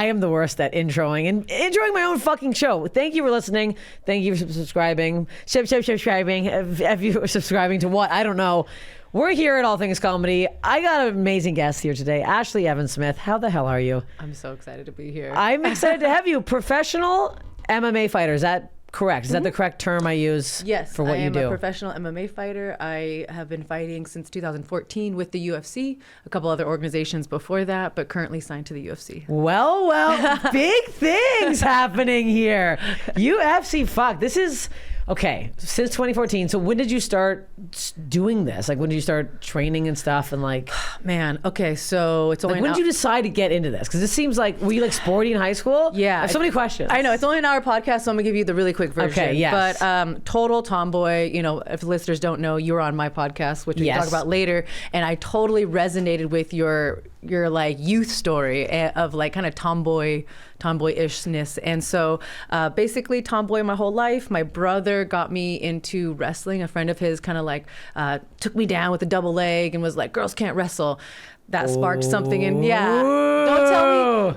I am the worst at introing and enjoying my own fucking show. Thank you for listening. Thank you for subscribing. Subscribing. If you are subscribing to what? I don't know. We're here at All Things Comedy. I got an amazing guest here today, Ashlee Evans-Smith. How the hell are you? I'm so excited to be here. I'm excited to have you. Professional MMA fighter. Is that correct? Is that the correct term I use for what you do? I am a professional MMA fighter. I have been fighting since 2014 with the UFC, a couple other organizations before that, but currently signed to the UFC. Well, big things happening here. UFC, fuck. This is... Okay, since 2014. So when did you start doing this? Like, when did you start training and stuff? And like, man, okay, so it's only when did you decide to get into this? Because it seems like, were you like sporty in high school? Yeah, I have so many questions. I know it's only an hour podcast, so I'm gonna give you the really quick version. Okay, yes. But total tomboy. You know, if listeners don't know, you were on my podcast, which we can talk about later, and I totally resonated with your like youth story of like kind of tomboyishness. And so basically tomboy my whole life. My brother got me into wrestling. A friend of his kind of like took me down with a double leg and was like, girls can't wrestle. That sparked something in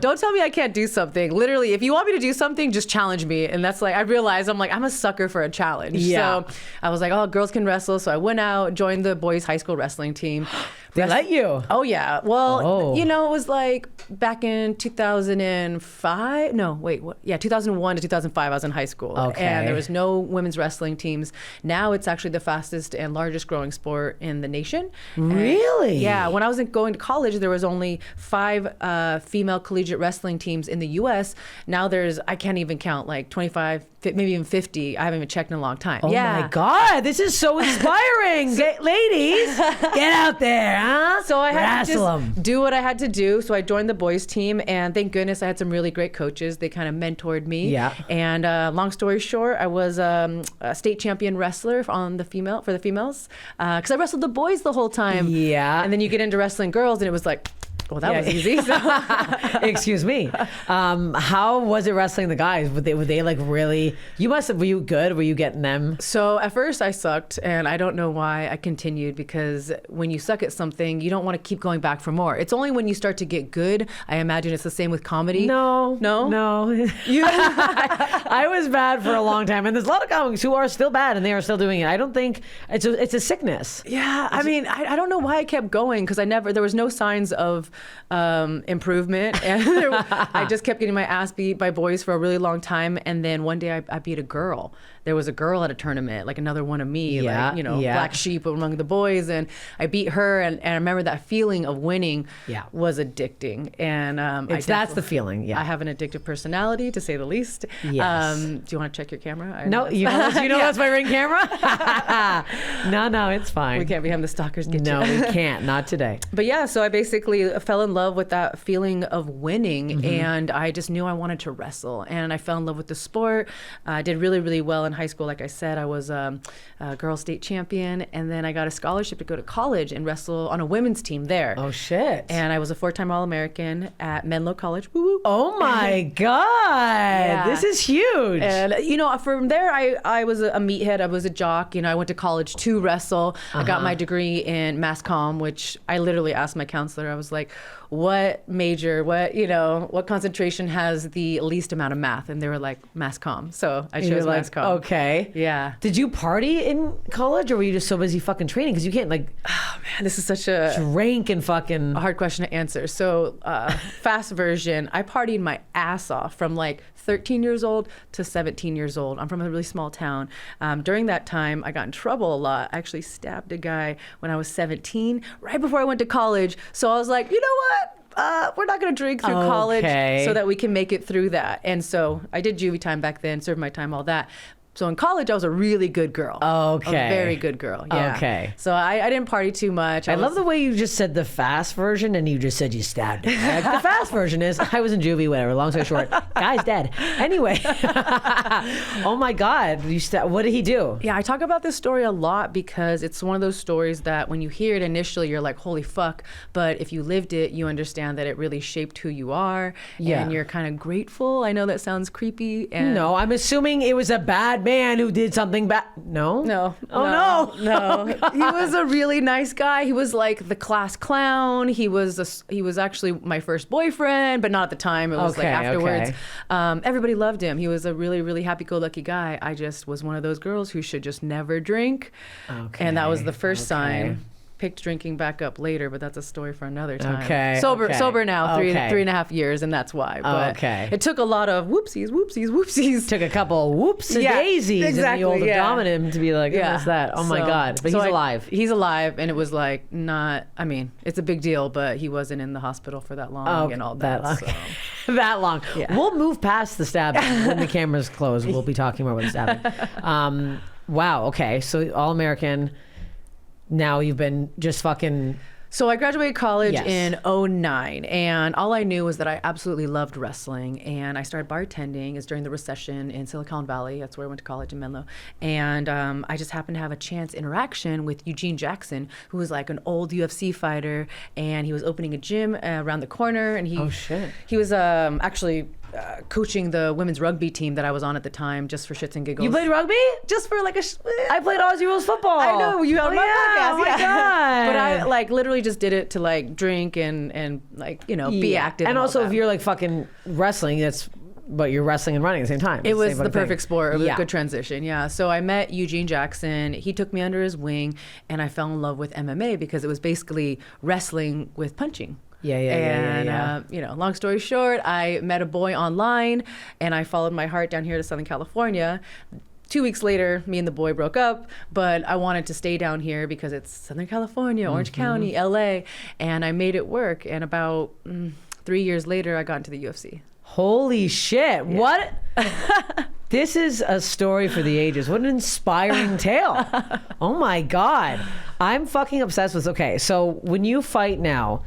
don't tell me I can't do something. Literally, if you want me to do something, just challenge me. And that's like, I realized I'm a sucker for a challenge. So I was like, oh, girls can wrestle. So I went out, joined the boys high school wrestling team. They let you? Oh yeah. Well, you know, it was like back in 2005. No, wait, what? Yeah, 2001 to 2005, I was in high school. Okay. And there was no women's wrestling teams. Now it's actually the fastest and largest growing sport in the nation. Really? And, yeah. When I was going to college, there was only 5 female collegiate wrestling teams in the U.S. Now there's, I can't even count, like 25, maybe even 50. I haven't even checked in a long time. Oh my God, this is so inspiring. Ladies, get out there, huh? So I had to just them. do what I had to do. So I joined the boys team, and thank goodness I had some really great coaches. They kind of mentored me. Yeah. And long story short, I was a state champion wrestler for the females, because I wrestled the boys the whole time. Yeah. And then you get into wrestling girls, and it was like, well, that was easy. So. Excuse me. How was it wrestling the guys? Were they like really? Were you good? Were you getting them? So at first I sucked, and I don't know why I continued, because when you suck at something, you don't want to keep going back for more. It's only when you start to get good. I imagine it's the same with comedy. No. I was bad for a long time, and there's a lot of comics who are still bad, and they are still doing it. I don't think it's a sickness. Yeah, I mean, I don't know why I kept going, because there was no signs of improvement, and I just kept getting my ass beat by boys for a really long time. And then one day I beat a girl. There was a girl at a tournament, like another one of me, black sheep among the boys, and I beat her. And I remember that feeling of winning was addicting. And that's the feeling. Yeah, I have an addictive personality, to say the least. Yes. Do you want to check your camera? No, you know that's my ring camera. No, it's fine. We can't be having the stalkers get you. No, we can't. Not today. But yeah, so I basically fell in love with that feeling of winning, and I just knew I wanted to wrestle, and I fell in love with the sport. I did really, really well in high school. Like I said, I was a girls state champion, and then I got a scholarship to go to college and wrestle on a women's team there. Oh shit. And I was a 4-time All-American at Menlo College. Woo-woo. Oh my God. This is huge. And from there I was a meathead. I was a jock. I went to college to wrestle. I got my degree in mass comm, which I literally asked my counselor. I was like, what concentration has the least amount of math? And they were like, mass comm. So I chose mass comm. Okay. Yeah. Did you party in college, or were you just so busy fucking training? Because you can't oh man, this is such a drink and fucking a hard question to answer. So fast version, I partied my ass off from like 13 years old to 17 years old. I'm from a really small town. During that time, I got in trouble a lot. I actually stabbed a guy when I was 17, right before I went to college. So I was like, you know what? We're not going to drink through college so that we can make it through that. And so I did juvie time back then, served my time, all that. So in college, I was a really good girl. Okay. A very good girl. Yeah. Okay. So I didn't party too much. I love the way you just said the fast version, and you just said you stabbed him. Like, the fast version is, I was in juvie, whatever. Long story short, guy's dead. Anyway. Oh my God. What did he do? Yeah, I talk about this story a lot because it's one of those stories that when you hear it initially, you're like, holy fuck. But if you lived it, you understand that it really shaped who you are. Yeah. And you're kind of grateful. I know that sounds creepy. And no, I'm assuming it was a bad man who did something bad. No? No. Oh, no. no. No. He was a really nice guy. He was like the class clown. He was actually my first boyfriend, but not at the time. It was like afterwards. Everybody loved him. He was a really, really happy-go-lucky guy. I just was one of those girls who should just never drink. Okay. And that was the first sign. Picked drinking back up later, but that's a story for another time. Okay. Sober now, 3.5 years, and that's why. But it took a lot of whoopsies. Took a couple whoops-a-daisies in the old abdomen to be like, what's that? Oh my God. But he's alive. He's alive, and it was like it's a big deal, but he wasn't in the hospital for that long and all that. That long. Yeah. We'll move past the stabbing. When the camera's closed, we'll be talking more about the stabbing. Wow, okay. So All-American. Now you've been just fucking... So I graduated college in 2009, and all I knew was that I absolutely loved wrestling, and I started bartending. It's during the recession in Silicon Valley. That's where I went to college in Menlo. And I just happened to have a chance interaction with Eugene Jackson, who was like an old UFC fighter, and he was opening a gym around the corner. And he was actually... coaching the women's rugby team that I was on at the time, just for shits and giggles. You played rugby? Just for like I played Aussie rules football. I know, you on my podcast. Oh my God. But I like literally just did it to like drink and like, be active. And also if you're like fucking wrestling, but you're wrestling and running at the same time. It was the perfect sport. It was a good transition. Yeah. So I met Eugene Jackson. He took me under his wing, and I fell in love with MMA because it was basically wrestling with punching. Yeah. Long story short, I met a boy online, and I followed my heart down here to Southern California. 2 weeks later, me and the boy broke up, but I wanted to stay down here because it's Southern California, Orange County, LA, and I made it work. And about 3 years later, I got into the UFC. Holy shit. Yeah. What? This is a story for the ages. What an inspiring tale. Oh my God. I'm fucking obsessed with, so when you fight now,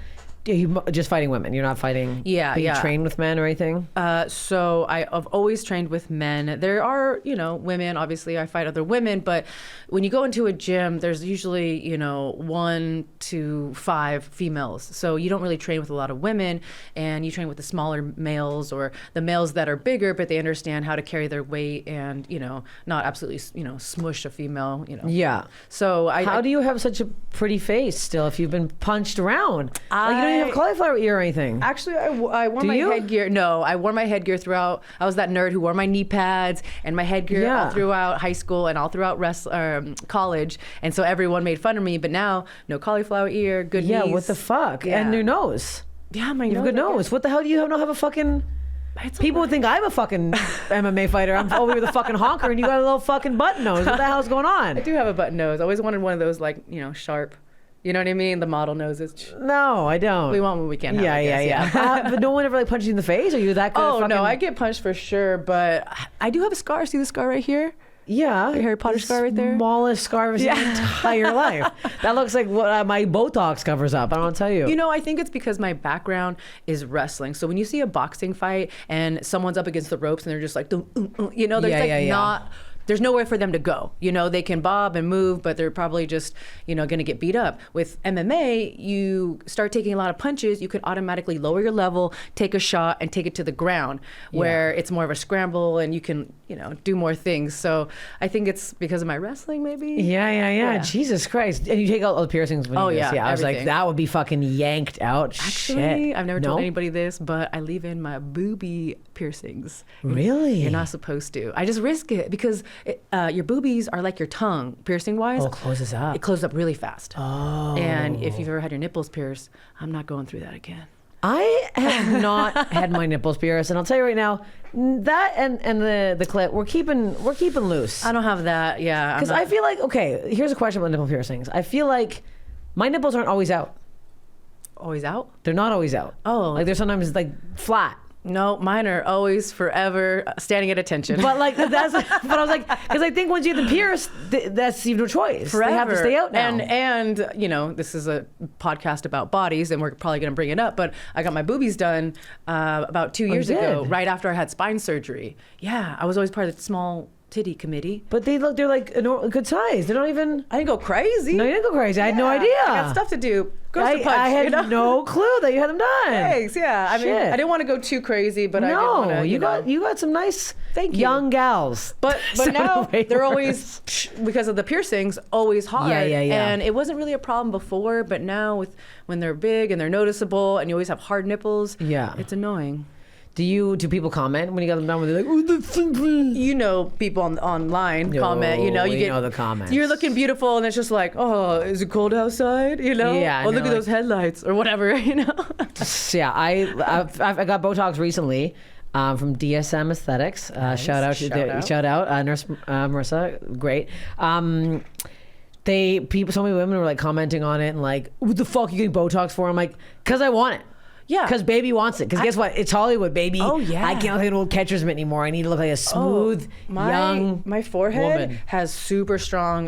you just fighting women. You're not fighting. Yeah. You train with men or anything? So I've always trained with men. There are, women. Obviously, I fight other women. But when you go into a gym, there's usually, 1 to 5 females. So you don't really train with a lot of women, and you train with the smaller males or the males that are bigger, but they understand how to carry their weight and, not absolutely, smush a female. Yeah. So how do you have such a pretty face still if you've been punched around? You don't even have cauliflower ear or anything. Actually, I wore my headgear. No, I wore my headgear throughout. I was that nerd who wore my knee pads and my headgear all throughout high school and all throughout college. And so everyone made fun of me. But now, no cauliflower ear, good knees. Yeah, what the fuck? Yeah. And your nose. Yeah, my nose. You have a good nose. What the hell do you not have a fucking... People would think I'm a fucking MMA fighter. I'm over with a fucking honker and you got a little fucking button nose. What the hell's going on? I do have a button nose. I always wanted one of those sharp... You know what I mean? The model noses. No, I don't. We want what we can have. Yeah. But no one ever punched you in the face? Are you that good? Oh, no, I get punched for sure, but I do have a scar. See the scar right here? Yeah. Your Harry Potter scar right there? Smallest scar of your entire life. That looks like what my Botox covers up. I don't tell you. I think it's because my background is wrestling. So when you see a boxing fight and someone's up against the ropes and they're just like, there's not... There's nowhere for them to go. They can bob and move, but they're probably just, going to get beat up. With MMA, you start taking a lot of punches, you can automatically lower your level, take a shot, and take it to the ground, where it's more of a scramble and you can, do more things. So I think it's because of my wrestling, maybe. Yeah. Jesus Christ. And you take out all the piercings when you I was everything. like, that would be fucking yanked out. Actually, Shit. I've never told anybody this, but I leave in my boobie piercings. Really? You're not supposed to. I just risk it because your boobies are like your tongue, piercing wise. Oh, it closes up. It closes up really fast. Oh. And if you've ever had your nipples pierced, I'm not going through that again. I have not had my nipples pierced, and I'll tell you right now, that and the clit, we're keeping loose. I don't have that. Yeah. Because I feel like, here's a question about nipple piercings. I feel like my nipples aren't always out. Always out? They're not always out. Oh. Like they're sometimes like flat. No, mine are always forever standing at attention. But I was like, because I think once you get them pierced, that's you have no choice. Forever. They have to stay out now. And this is a podcast about bodies, and we're probably going to bring it up. But I got my boobies done about 2 years ago, right after I had spine surgery. Yeah, I was always part of the small titty committee. But they're like a good size. They're not even. I didn't go crazy. No, you didn't go crazy. I had no idea. I got stuff to do. Girls to punch, I had no clue that you had them done. Thanks. Yeah. I mean, I didn't want to go too crazy, but I didn't want to. You got some nice young gals. But now they're always, because of the piercings, always hard. Yeah. And it wasn't really a problem before, but now when they're big and they're noticeable and you always have hard nipples, it's annoying. Do people comment when you got them done? When they're like, "Oh, that's so pretty." You know, people online comment. You know the comments. You're looking beautiful, and it's just like, oh, is it cold outside? You know, yeah. Look at those headlights or whatever. You know. Yeah, I got Botox recently from DSM Aesthetics. Nice. Shout out, Nurse Marissa, great. So many women were like commenting on it and like, what the fuck are you getting Botox for? I'm like, because I want it. Yeah. Because baby wants it. Because guess what? It's Hollywood, baby. Oh, yeah. I can't look like an old catcher's mitt anymore. I need to look like a smooth, young My forehead woman. has super strong,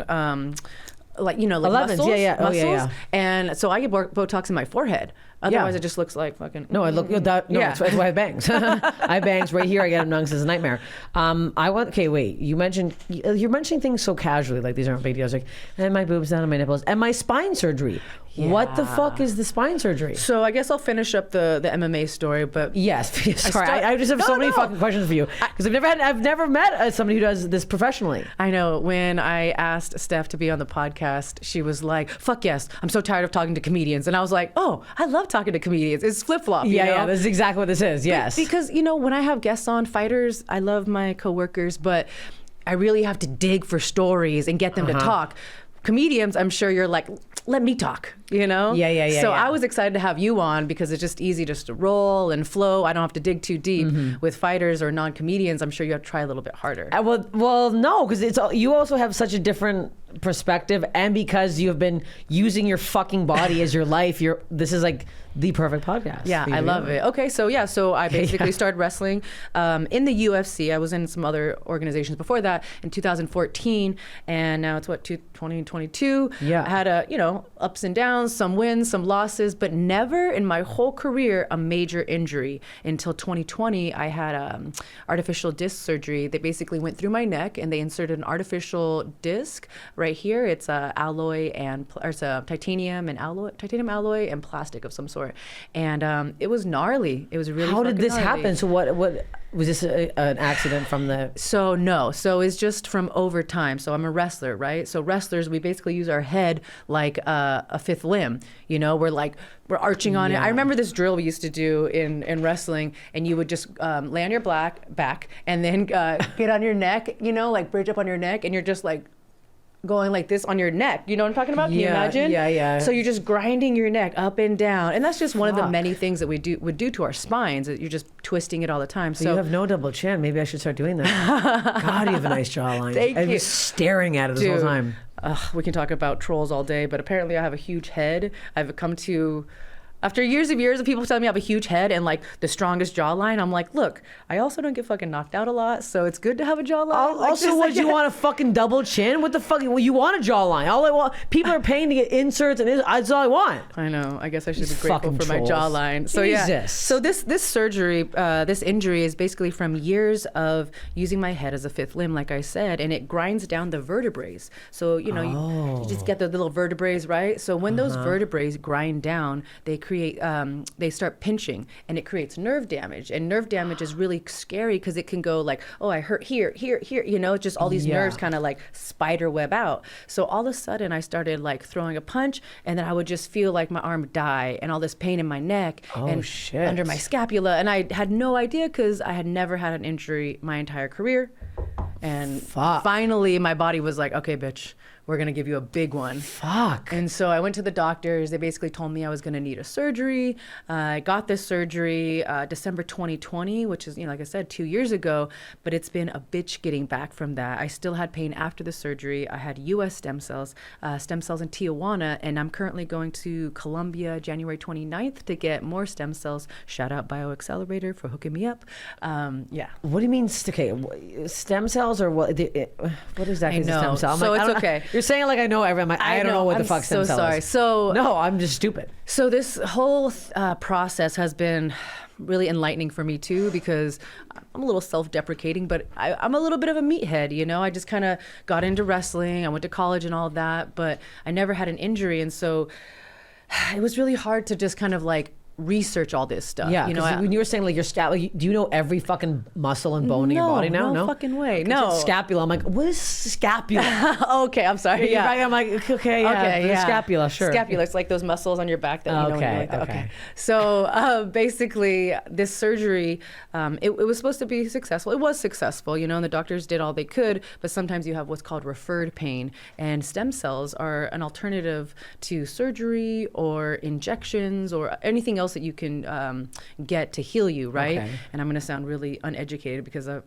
like 11s. muscles. Yeah. Muscles. Oh, yeah. And so I get Botox in my forehead. Otherwise, it just looks like fucking. No, I look. That's why I have bangs. I have bangs right here. I get them done. It's a nightmare. Okay, wait. You're mentioning things so casually, like these aren't big deals. Like, and my boobs down and my nipples and my spine surgery. Yeah. What the fuck is the spine surgery? So I guess I'll finish up the MMA story, but yes. Sorry, I just have so many fucking questions for you because I've never met somebody who does this professionally. I know. When I asked Steph to be on the podcast, she was like, "Fuck yes, I'm so tired of talking to comedians," and I was like, "Oh, I love talking to comedians. It's flip flop." Yeah, this is exactly what this is. Yes, because when I have guests on, fighters, I love my coworkers, but I really have to dig for stories and get them to talk. Comedians, I'm sure you're like, let me talk, Yeah. So I was excited to have you on because it's just easy just to roll and flow. I don't have to dig too deep. With fighters or non-comedians, I'm sure you have to try a little bit harder. Well, no, because you also have such a different perspective, and because you have been using your fucking body as your life, this is like the perfect podcast. Yeah, I love it. Okay, so I basically started wrestling in the UFC. I was in some other organizations before that in 2014, and now it's 2022. Yeah, I had ups and downs, some wins, some losses, but never in my whole career a major injury until 2020. I had artificial disc surgery. They basically went through my neck and they inserted an artificial disc right here. It's a titanium alloy and plastic of some sort. And it was gnarly. It was really. How did this gnarly. happen? So what was this an accident from the? So no. So it's just from overtime. So I'm a wrestler, right? So wrestlers, we basically use our head like a fifth limb. We're arching on it. I remember this drill we used to do in wrestling, and you would just lay on your back and then get on your neck. Like bridge up on your neck, and you're just like going like this on your neck. You know what I'm talking about? Can you imagine? Yeah. So you're just grinding your neck up and down. And that's just one of the many things that we would do to our spines. You're just twisting it all the time. So you have no double chin. Maybe I should start doing that. God, you have a nice jawline. Thank you. I was staring at it this whole time. We can talk about trolls all day, but apparently I have a huge head. I've come to... After years of people telling me I have a huge head and like the strongest jawline, I'm like, look, I also don't get fucking knocked out a lot, so it's good to have a jawline. You want a fucking double chin? What the fuck? Well, you want a jawline. All I want, people are paying to get inserts, and that's all I want. I know. I guess I should be grateful for trolls. my jawline. So Jesus. So this surgery, this injury is basically from years of using my head as a fifth limb, like I said, and it grinds down the vertebrae. So you just get the little vertebrae, right? So when those vertebrae grind down, they start pinching, and it creates nerve damage. And nerve damage is really scary because it can go like, oh, I hurt here, just all these nerves kind of like spider web out. So all of a sudden I started like throwing a punch, and then I would just feel like my arm die and all this pain in my neck and under my scapula. And I had no idea because I had never had an injury my entire career. And finally my body was like, okay, bitch, we're going to give you a big one. Fuck. And so I went to the doctors. They basically told me I was going to need a surgery. I got this surgery December 2020, which is, like I said, 2 years ago. But it's been a bitch getting back from that. I still had pain after the surgery. I had U.S. stem cells in Tijuana. And I'm currently going to Colombia January 29th to get more stem cells. Shout out BioAccelerator for hooking me up. Yeah. What do you mean? Okay, stem cells or what? What exactly is a stem cell? So it's okay. You're saying like I know everyone. I don't know what the fuck stem cell is. So no, I'm just stupid. So this whole process has been really enlightening for me too, because I'm a little self-deprecating, but I'm a little bit of a meathead, you know. I just kind of got into wrestling. I went to college and all that, but I never had an injury, and so it was really hard to just kind of like research all this stuff. Yeah, you know, when you were saying like your scapula, do you know every fucking muscle and bone in your body now? No fucking way. No. Scapula. I'm like, what is scapula? Okay, I'm sorry. Yeah. I'm like, okay, yeah. Scapula, sure. Scapula, it's like those muscles on your back that you know when you're like that. Okay. So basically, this surgery, it was supposed to be successful. It was successful, you know, and the doctors did all they could, but sometimes you have what's called referred pain, and stem cells are an alternative to surgery or injections or anything else that you can get to heal you, right? Okay. And I'm going to sound really uneducated because I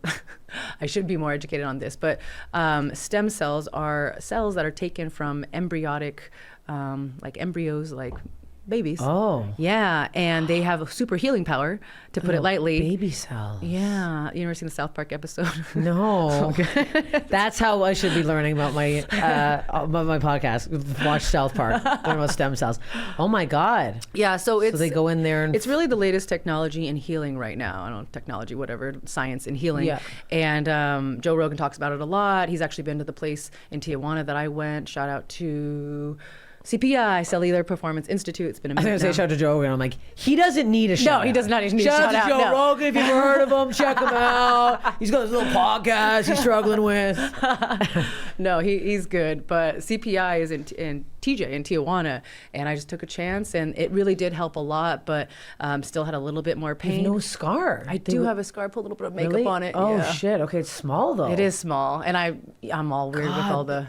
should be more educated on this, but stem cells are cells that are taken from embryonic, like embryos, like babies. Oh. Yeah, and they have a super healing power, to put it lightly. Baby cells. Yeah. You ever seen the South Park episode? No. That's how I should be learning about my podcast. Watch South Park. Learn about stem cells. Oh my God. Yeah, so they go in there and it's really the latest technology in healing right now. I don't know, technology, whatever, science in healing. Yeah. And Joe Rogan talks about it a lot. He's actually been to the place in Tijuana that I went. Shout out to CPI, Cellular Performance Institute. It's been a minute. I was going to say shout out to Joe Rogan. I'm like, he doesn't need a shout No, he does not need a shout shout out out. to Joe Rogan. If you've ever heard of him, check him out. He's got this little podcast he's struggling with. No, he's good. But CPI is in TJ in Tijuana, and I just took a chance, and it really did help a lot, but still had a little bit more pain. No scar. I do have a scar. I put a little bit of makeup Really? on it. Oh yeah. shit. Okay, it's small though. It is small, and I'm all weird with all the,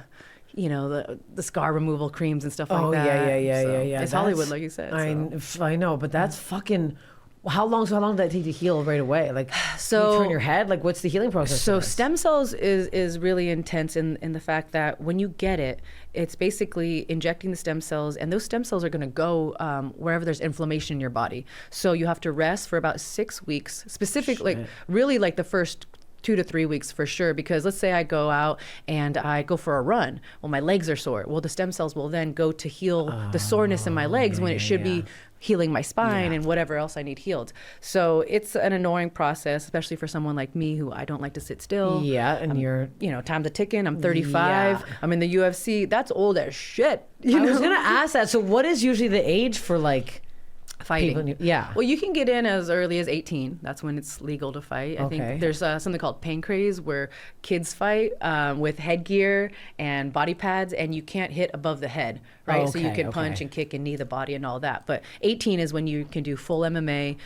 you know, the scar removal creams and stuff like that. Yeah. It's Hollywood, like you said. I know, but that's fucking. How long did that take to heal right away? Like, so you turn your head. Like, what's the healing process? So stem cells is really intense in the fact that when you get it, it's basically injecting the stem cells, and those stem cells are going to go wherever there's inflammation in your body. So you have to rest for about 6 weeks, specifically, like really like the first 2 to 3 weeks for sure, because let's say I go out and I go for a run. Well, my legs are sore. Well, the stem cells will then go to heal the soreness in my legs when it should be healing my spine and whatever else I need healed. So it's an annoying process, especially for someone like me who I don't like to sit still. Yeah, and you're... You know, time's a ticking. I'm 35. I'm in the UFC. That's old as shit. I was going to ask that. So what is usually the age for like... fighting. Yeah. Well, you can get in as early as 18. That's when it's legal to fight. I Okay. think there's something called pain craze where kids fight with headgear and body pads, and you can't hit above the head, right? Oh, so you okay, can punch okay. and kick and knee the body and all that. But 18 is when you can do full MMA,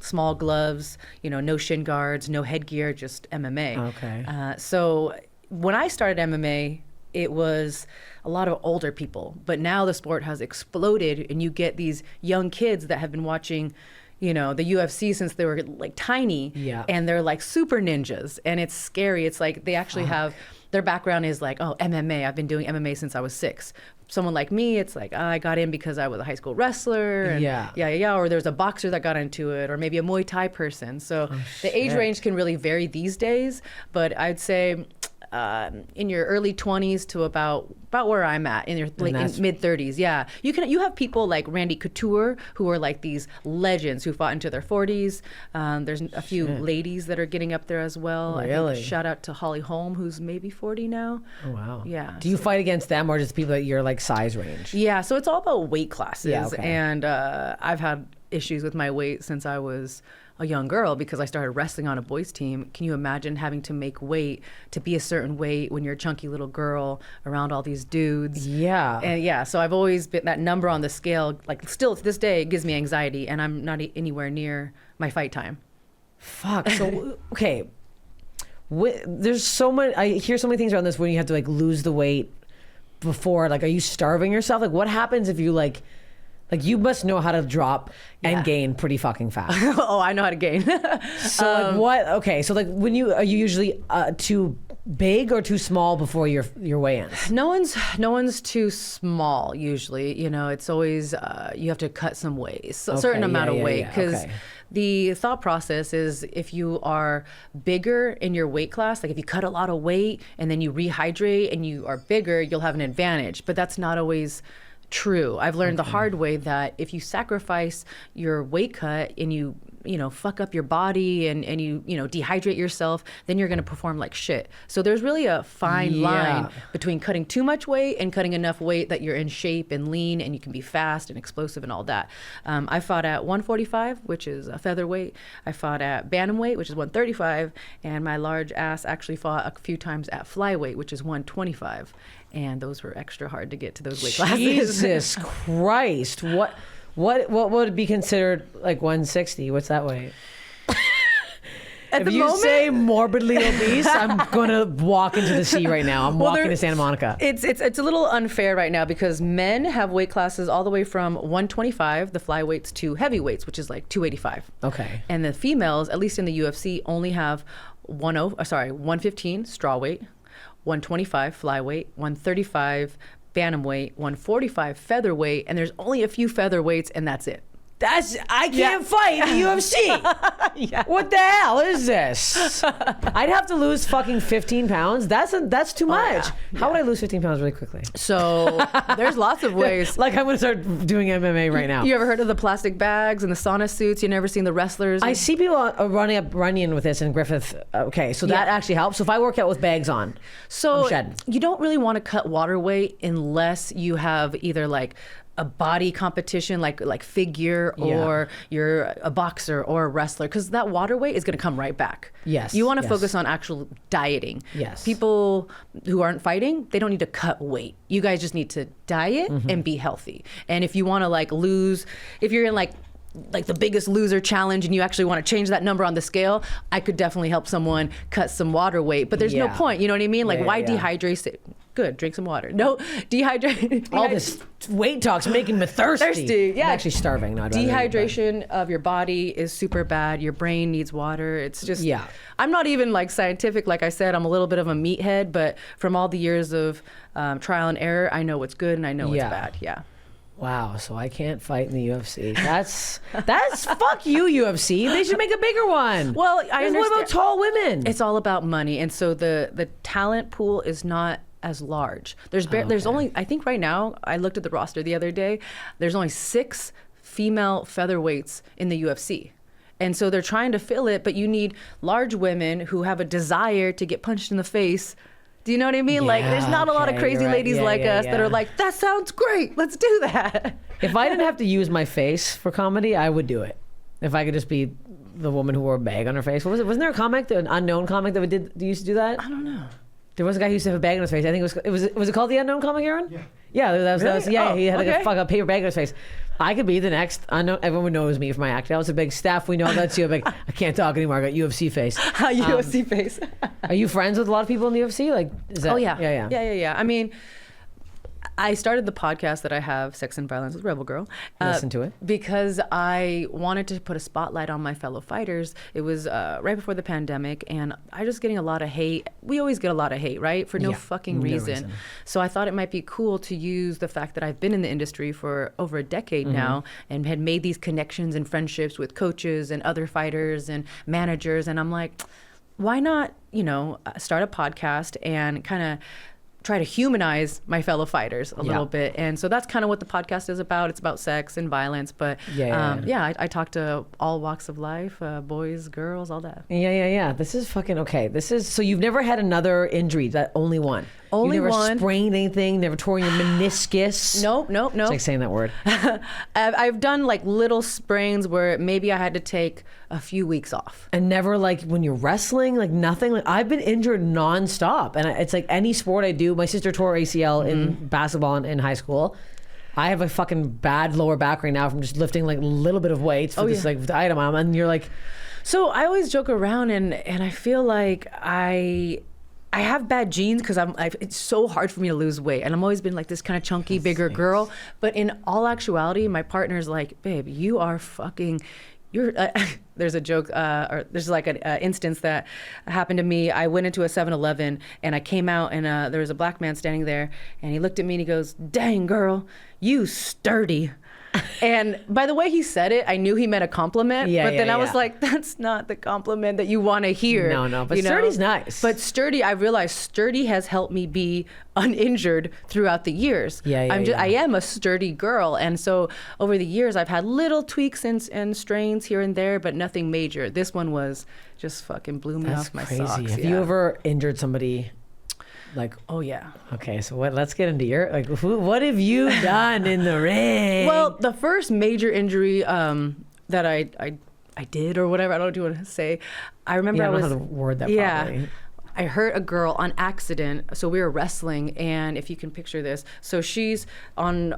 small gloves, you know, no shin guards, no headgear, just MMA. Okay. So when I started MMA, it was a lot of older people, but now the sport has exploded, and you get these young kids that have been watching, you know, the UFC since they were like tiny, and they're like super ninjas, and it's scary. It's like they actually have, their background is like, oh, MMA, I've been doing MMA since I was 6. Someone like me, it's like, I got in because I was a high school wrestler, and or there's a boxer that got into it, or maybe a Muay Thai person. So the age range can really vary these days, but I'd say in your early 20s to about where I'm at, in your mid 30s. Yeah, you have people like Randy Couture who are like these legends who fought into their 40s. There's a few ladies that are getting up there as well. Really? I think shout out to Holly Holm, who's maybe 40 now. Oh wow. Yeah. Do you fight against them or just people at your like size range? Yeah, so it's all about weight classes. Yeah, okay. And I've had issues with my weight since I was a young girl because I started wrestling on a boys team. Can you imagine having to make weight to be a certain weight when you're a chunky little girl around all these dudes? Yeah. And so I've always been, that number on the scale, like still to this day, it gives me anxiety, and I'm not anywhere near my fight time. Fuck. So, okay. There's so much, I hear so many things around this when you have to like lose the weight before, like, are you starving yourself? Like, what happens if you like you must know how to drop and gain pretty fucking fast. Oh, I know how to gain. So like what? Okay, so like are you usually too big or too small before your weigh-ins? No one's too small usually. You know, it's always you have to cut some weight, a certain amount of weight, because the thought process is if you are bigger in your weight class, like if you cut a lot of weight and then you rehydrate and you are bigger, you'll have an advantage. But that's not always true. I've learned the hard way that if you sacrifice your weight cut and you fuck up your body and you dehydrate yourself, then you're going to perform like shit. So there's really a fine line between cutting too much weight and cutting enough weight that you're in shape and lean and you can be fast and explosive and all that. I fought at 145, which is a featherweight. I fought at bantamweight, which is 135, and my large ass actually fought a few times at flyweight, which is 125. And those were extra hard to get to those weight classes. Jesus Christ. What would be considered like 160? What's that weight? If you say morbidly obese, I'm going to walk into the sea right now. I'm walking to Santa Monica. It's a little unfair right now because men have weight classes all the way from 125, the flyweights, to heavyweights, which is like 285. Okay. And the females, at least in the UFC, only have 115 strawweight, 125 flyweight, 135 bantamweight, 145 featherweight, and there's only a few featherweights, and that's it. I can't fight in the UFC. Yeah. What the hell is this? I'd have to lose fucking 15 pounds. That's too much. How would I lose 15 pounds really quickly? So there's lots of ways. Like I'm gonna start doing MMA right now. You ever heard of the plastic bags and the sauna suits? You never seen the wrestlers? I see people running with this in Griffith. Okay, so that actually helps. So if I work out with bags on, I'm shedding. You don't really want to cut water weight unless you have either like a body competition like figure or you're a boxer or a wrestler, because that water weight is going to come right back. Yes. You want to focus on actual dieting. Yes. People who aren't fighting, they don't need to cut weight. You guys just need to diet and be healthy. And if you want to like lose, if you're in like the Biggest Loser challenge and you actually want to change that number on the scale, I could definitely help someone cut some water weight, but there's no point. You know what I mean? Like why dehydrate it? Good, drink some water. No, dehydrate. All this weight talk's making me thirsty. Yeah. I'm actually starving. No, dehydration of your body is super bad. Your brain needs water. It's just, I'm not even like scientific. Like I said, I'm a little bit of a meathead, but from all the years of trial and error, I know what's good and I know what's bad. Yeah. Wow, so I can't fight in the UFC. That's fuck you, UFC. They should make a bigger one. Well, I understand. What about tall women? It's all about money, and so the talent pool is not as large. There's only, I think right now, I looked at the roster the other day, there's only 6 female featherweights in the UFC. And so they're trying to fill it, but you need large women who have a desire to get punched in the face. Do you know what I mean? Like, there's not a lot of crazy ladies like us that are like, that sounds great, let's do that. If I didn't have to use my face for comedy, I would do it. If I could just be the woman who wore a bag on her face. What was it? Wasn't there a comic, an unknown comic that used to do that? I don't know. There was a guy who used to have a bag on his face. I think was it called The Unknown Comic, Aaron? Yeah. Yeah, that was he had like a fucking paper bag on his face. I could be the next unknown. Everyone knows me for my acting. I was a big Steph. We know that's you. I'm like, I can't talk anymore. I got UFC face. UFC face. Are you friends with a lot of people in the UFC? Like, is that? Oh yeah. Yeah. I mean, I started the podcast that I have, Sex and Violence with Rebel Girl. Listen to it. Because I wanted to put a spotlight on my fellow fighters. It was right before the pandemic, and I was getting a lot of hate. We always get a lot of hate, right? For no fucking reason. So I thought it might be cool to use the fact that I've been in the industry for over a decade now and had made these connections and friendships with coaches and other fighters and managers. And I'm like, why not, start a podcast and kind of try to humanize my fellow fighters a little bit. And so that's kind of what the podcast is about. It's about sex and violence, but I talk to all walks of life, boys, girls, all that. Yeah. This is fucking okay. So you've never had another injury, that only one? Only you never one. Sprained anything, never tore your meniscus? Nope. It's like saying that word. I've done like little sprains where maybe I had to take a few weeks off. And never like when you're wrestling, like nothing. Like I've been injured nonstop, and it's like any sport I do. My sister tore ACL in basketball in high school. I have a fucking bad lower back right now from just lifting like a little bit of weights for this like item, and you're like. So I always joke around, and I feel like I have bad genes because it's so hard for me to lose weight, and I've always been like this kind of chunky, bigger girl. But in all actuality, my partner's like, babe, you are fucking. There's a joke, or there's like an instance that happened to me. I went into a 7-Eleven and I came out and there was a black man standing there, and he looked at me and he goes, "Dang girl, you sturdy." And by the way he said it, I knew he meant a compliment. Yeah, but then yeah, I was yeah. like, that's not the compliment that you want to hear. No, but you know? sturdy's nice. But sturdy, I realized sturdy has helped me be uninjured throughout the years. I am a sturdy girl. And so over the years, I've had little tweaks and strains here and there, but nothing major. This one was just fucking blew me off my socks. Have you ever injured somebody? Like, oh yeah. Okay, so let's get into your, like, what have you done in the ring? Well, the first major injury that I did or whatever, I don't know what you want to say. I remember I don't know how to word that properly. I hurt a girl on accident. So we were wrestling, and if you can picture this, so she's on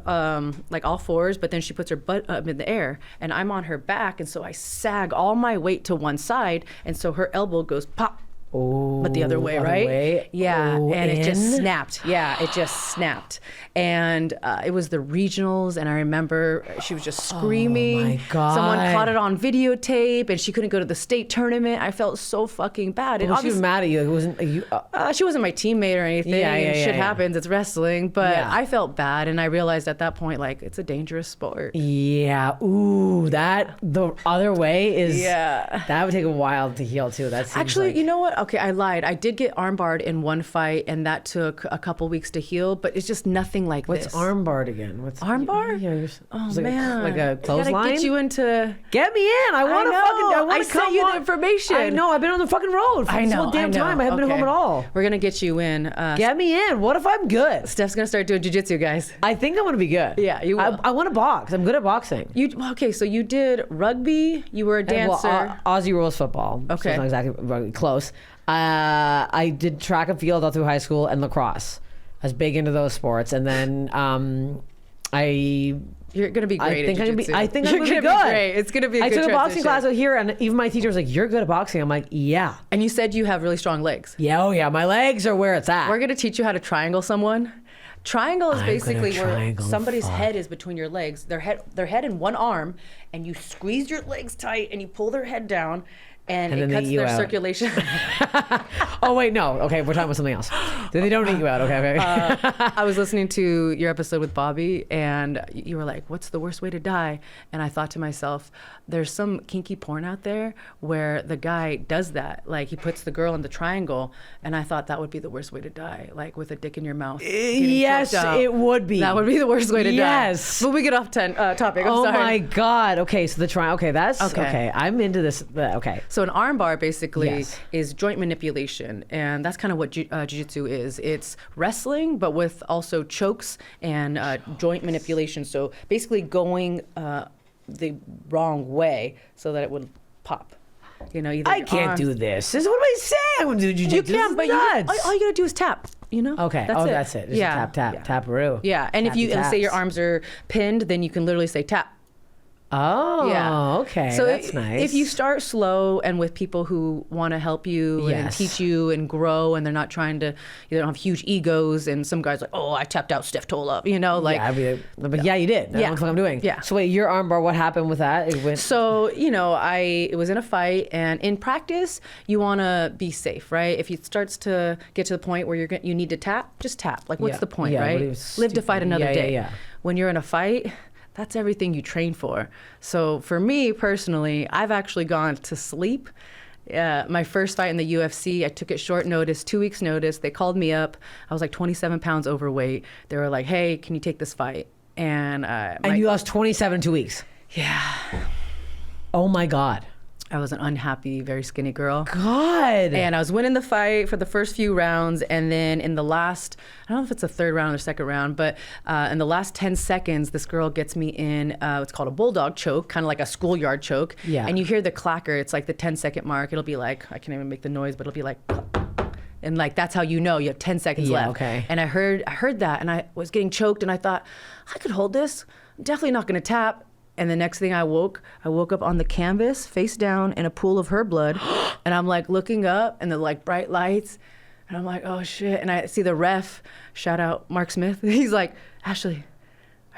like all fours, but then she puts her butt up in the air, and I'm on her back, and so I sag all my weight to one side, and so her elbow goes pop. Oh, but the other way, right? Yeah, oh, and it just snapped. Yeah, it just snapped. And it was the regionals, and I remember she was just screaming. Oh my God. Someone caught it on videotape, and she couldn't go to the state tournament. I felt so fucking bad. Well, she was mad at you. It wasn't you. She wasn't my teammate or anything. Shit happens. It's wrestling. But I felt bad, and I realized at that point, like, it's a dangerous sport. Yeah. Ooh, that the other way is. Yeah. That would take a while to heal too. That seems actually, like... you know what? Okay, I lied. I did get armbarred in one fight, and that took a couple weeks to heal. But it's just nothing like What's this. What's armbarred again? What's armbar? Yeah. Oh like man, like a clothesline. Gotta get you into. Get me in. I want to fucking. I want to come sent you on. the information. I know. I've been on the fucking road for this whole damn time. I haven't been home at all. We're gonna get you in. Get me in. What if I'm good? Steph's gonna start doing jiu-jitsu, guys. I think I'm gonna be good. Yeah, you will. I want to box. I'm good at boxing. Okay, so you did rugby. You were a dancer. Well, Aussie rules football. Okay, so it's not exactly rugby, close. I did track and field all through high school and lacrosse. I was big into those sports, and then You're gonna be great. I think I'm gonna be good. Great. It's gonna be. A I good took a boxing transition. class out here, and even my teacher was like, "You're good at boxing." I'm like, "Yeah." And you said you have really strong legs. Yeah, oh yeah, my legs are where it's at. We're gonna teach you how to triangle someone. Triangle is basically where somebody's head is between your legs. Their head in one arm, and you squeeze your legs tight, and you pull their head down. And it cuts their circulation. Oh, wait, no. Okay, we're talking about something else. They don't eat you out. Okay. I was listening to your episode with Bobby, and you were like, what's the worst way to die? And I thought to myself, there's some kinky porn out there where the guy does that. Like, he puts the girl in the triangle, and I thought that would be the worst way to die, like with a dick in your mouth. Yes, it would be. That would be the worst way to die. Yes. But we get off topic. I'm sorry. Oh, my God. Okay, so the triangle. Okay, that's... Okay, I'm into this. Okay. So an arm bar basically is joint manipulation, and that's kind of what jiu-jitsu is. It's wrestling, but with also chokes and joint manipulation. So basically going the wrong way so that it would pop. You know, I can't do this. What am I saying? I'm going to do jiu-jitsu. You can, but all you got to do is tap. You know? Okay. That's it. Just tap, tap-a-roo. Yeah, and if you say your arms are pinned, then you can literally say tap. Oh, yeah. Okay. So that's nice. If you start slow and with people who want to help you and teach you and grow, and they're not trying to, they don't have huge egos, and some guys like, oh, I tapped out Steph Tolev, you know, like. Yeah, you did. I don't know what I'm doing. Yeah. So wait, your armbar, what happened with that? So, you know, it was in a fight, and in practice, you want to be safe, right? If it starts to get to the point where you need to tap, just tap. Like, what's the point, right? Live to fight another day. Yeah. When you're in a fight, that's everything you train for. So for me personally, I've actually gone to sleep. My first fight in the UFC, I took it short notice, 2 weeks notice. They called me up. I was like 27 pounds overweight. They were like, hey, can you take this fight? And you lost 27 in 2 weeks? Yeah. Oh my God. I was an unhappy, very skinny girl. God. And I was winning the fight for the first few rounds. And then in the last, I don't know if it's the third round or second round, but in the last 10 seconds, this girl gets me in, it's called a bulldog choke, kind of like a schoolyard choke. Yeah. And you hear the clacker. It's like the 10-second mark. It'll be like, I can't even make the noise, but it'll be like, and like, that's how you know you have 10 seconds left. Okay. And I heard that, and I was getting choked, and I thought, I could hold this. I'm definitely not going to tap. And the next thing I woke up on the canvas, face down, in a pool of her blood. And I'm like looking up, and the like bright lights. And I'm like, oh shit. And I see the ref, shout out Mark Smith. He's like, Ashlee,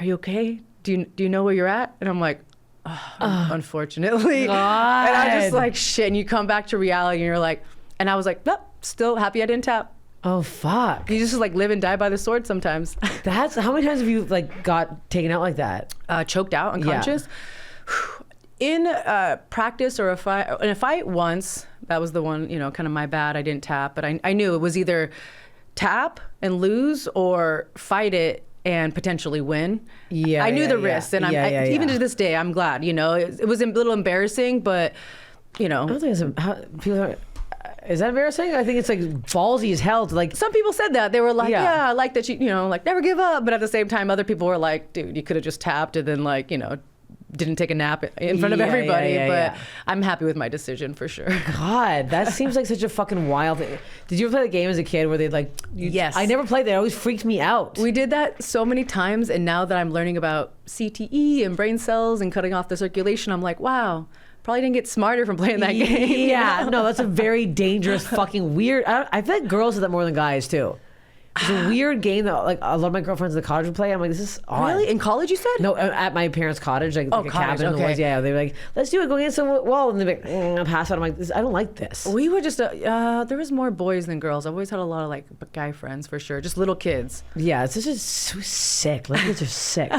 are you okay? Do you know where you're at? And I'm like, unfortunately. God. And I'm just like, shit. And you come back to reality, and you're like, and I was like, nope, still happy I didn't tap. Oh fuck. You just like live and die by the sword sometimes. That's how many times have you like got taken out like that? Choked out, unconscious. In practice or in a fight once, that was the one, kind of my bad. I didn't tap, but I knew it was either tap and lose or fight it and potentially win. I knew the risks, and even to this day, I'm glad. It was a little embarrassing, but I don't think is that embarrassing? I think it's like ballsy as hell to like. Some people said that. They were like, I like that like never give up. But at the same time, other people were like, dude, you could have just tapped and then didn't take a nap in front of everybody. But I'm happy with my decision for sure. God, that seems like such a fucking wild thing. Did you ever play the game as a kid where they'd like... Yes. I never played that. It always freaked me out. We did that so many times, and now that I'm learning about CTE and brain cells and cutting off the circulation, I'm like, wow, probably didn't get smarter from playing that game. Yeah, no, that's a very dangerous, fucking weird... I feel like girls do that more than guys, too. It's a weird game that like a lot of my girlfriends in the college would play. I'm like, this is odd. Really? In college, you said? No, at my parents' cottage, like a cabin in the woods. Yeah, they were like, let's do it. Go against the wall, and they're like, I'll pass out. I'm like, I don't like this. We were just there was more boys than girls. I've always had a lot of like guy friends for sure, just little kids. Yeah, it's just so sick. Little kids are sick.